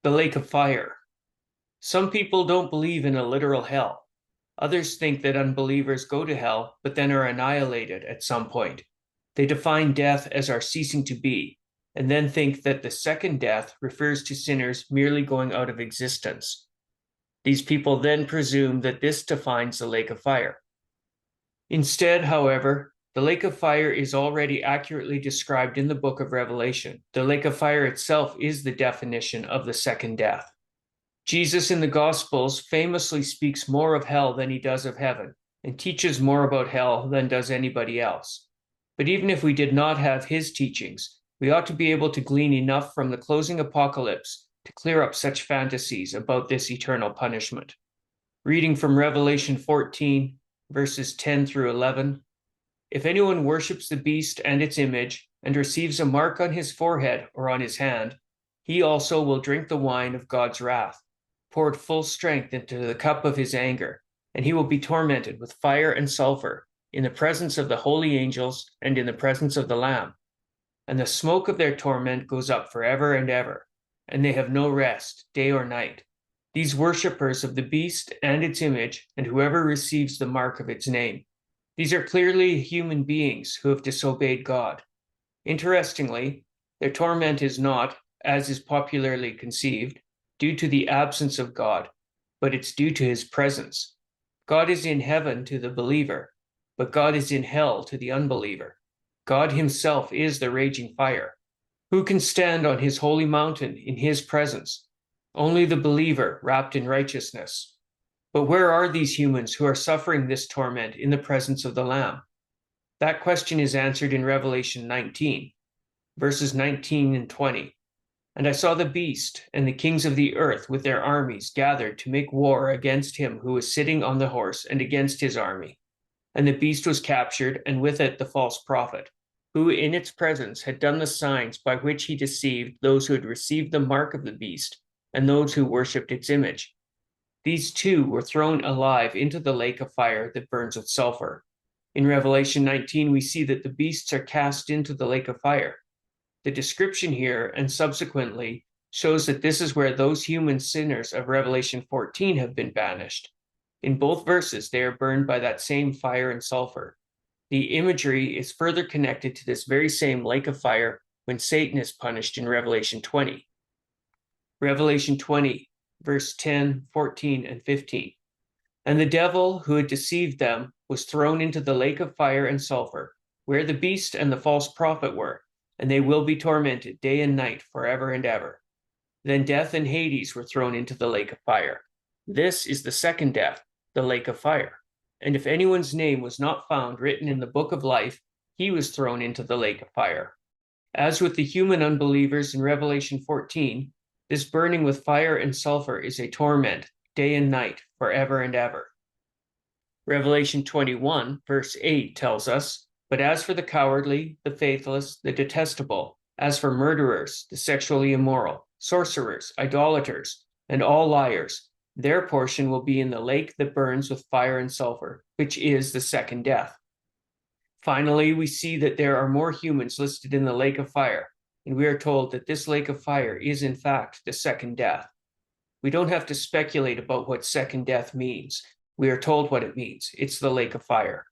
The lake of fire. Some people don't believe in a literal hell. Others think that unbelievers go to hell, but then are annihilated at some point. They define death as our ceasing to be, and then think that the second death refers to sinners merely going out of existence. These people then presume that this defines the lake of fire. Instead, however, the lake of fire is already accurately described in the book of Revelation. The lake of fire itself is the definition of the second death. Jesus in the Gospels famously speaks more of hell than he does of heaven, and teaches more about hell than does anybody else. But even if we did not have his teachings, we ought to be able to glean enough from the closing apocalypse to clear up such fantasies about this eternal punishment. Reading from Revelation 14, verses 10 through 11, "If anyone worships the beast and its image, and receives a mark on his forehead or on his hand, he also will drink the wine of God's wrath, poured full strength into the cup of his anger, and he will be tormented with fire and sulfur in the presence of the holy angels and in the presence of the Lamb. And the smoke of their torment goes up forever and ever, and they have no rest, day or night. These worshippers of the beast and its image, and whoever receives the mark of its name. These are clearly human beings who have disobeyed God. Interestingly, their torment is not, as is popularly conceived, due to the absence of God, but it's due to his presence. God is in heaven to the believer, but God is in hell to the unbeliever. God himself is the raging fire. Who can stand on his holy mountain in his presence? Only the believer wrapped in righteousness. But where are these humans who are suffering this torment in the presence of the Lamb? That question is answered in Revelation 19, verses 19 and 20. "And I saw the beast and the kings of the earth with their armies gathered to make war against him who was sitting on the horse and against his army. And the beast was captured, and with it the false prophet, who in its presence had done the signs by which he deceived those who had received the mark of the beast and those who worshipped its image. These two were thrown alive into the lake of fire that burns with sulfur." In Revelation 19, we see that the beasts are cast into the lake of fire. The description here and subsequently shows that this is where those human sinners of Revelation 14 have been banished. In both verses, they are burned by that same fire and sulfur. The imagery is further connected to this very same lake of fire when Satan is punished in Revelation 20. Revelation 20, verse 10, 14, and 15. "And the devil who had deceived them was thrown into the lake of fire and sulfur, where the beast and the false prophet were, and they will be tormented day and night forever and ever. Then death and Hades were thrown into the lake of fire. This is the second death, the lake of fire. And if anyone's name was not found written in the book of life, he was thrown into the lake of fire." As with the human unbelievers in Revelation 14, this burning with fire and sulfur is a torment, day and night, forever and ever. Revelation 21, verse 8 tells us, "But as for the cowardly, the faithless, the detestable, as for murderers, the sexually immoral, sorcerers, idolaters, and all liars, their portion will be in the lake that burns with fire and sulfur, which is the second death." Finally, we see that there are more humans listed in the lake of fire, and we are told that this lake of fire is in fact the second death. We don't have to speculate about what second death means. We are told what it means. It's the lake of fire.